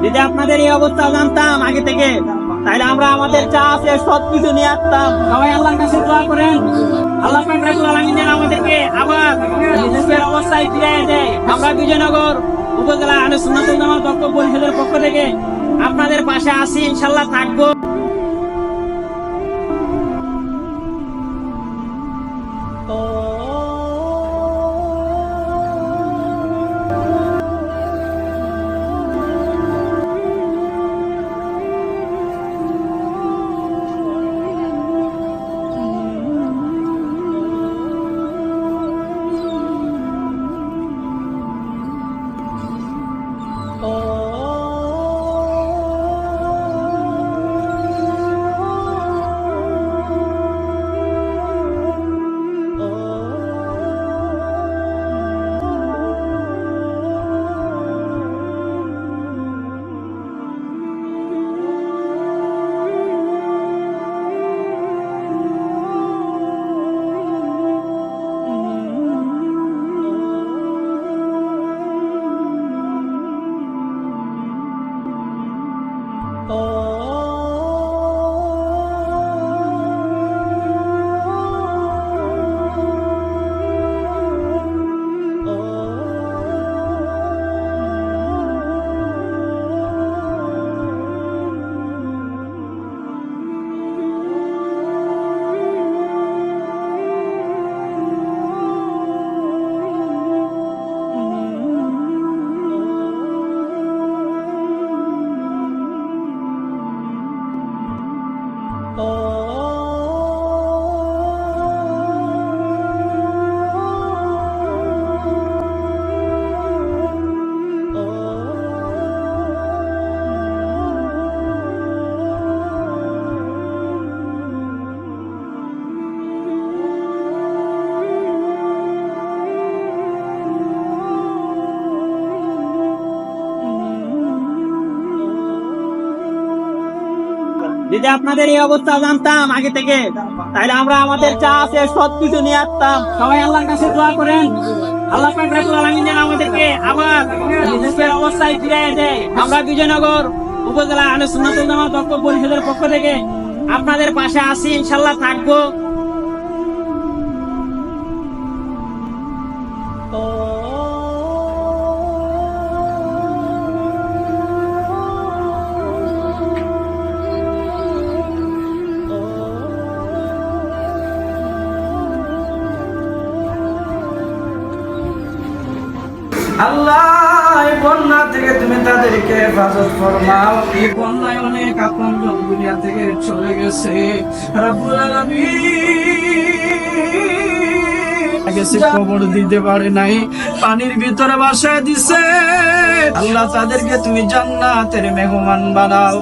যদি আপনাদের এই অবস্থা জানতাম আগে থেকে, তাহলে আমরা আমাদের যা আছে সবকিছু নিয়ে আসতাম। সবাই আল্লাহর কাছে দোয়া করেন, আল্লাহ পাক রব্বুল আলামিন যেন আমাদেরকে আবার নিজের অবস্থায় ফিরিয়ে দেয়। আমরা বিজয়নগর উপজেলা আহলে সুন্নাত ওয়াল জামাত ঐক্য পরিষদের পক্ষ থেকে আপনাদের পাশে আছি, ইনশাআল্লাহ থাকবো। যদি আপনাদের এই অবস্থা জানতাম আগে থেকে, তাহলে আমরা আমাদের যা আছে সবকিছু নিয়ে আসতাম। সবাই আল্লাহর কাছে দোয়া করেন, আল্লাহ পাক রব্বুল আলামিন যেন আমাদেরকে আবার নিজের অবস্থায় ফিরিয়ে দেয়। আমরা বিজয়নগর উপজেলা আহলে সুন্নাত ওয়াল জামাত ঐক্য পরিষদের পক্ষ থেকে আপনাদের পাশে আছি, ইনশাআল্লাহ থাকবো। আল্লাহ, এই বন্যা থেকে তুমি তাদেরকে হেফাজত ফরমাও। এই বন্যায় অনেক আপনজন দুনিয়া থেকে চলে গেছে। রব্বুল আলামিন গেছে, কবর দিতে পারে নাই, পানির ভিতরে বাসায় দিছে। আল্লাহ, তাদেরকে তুমি জান্নাতের মেহমান বানাও।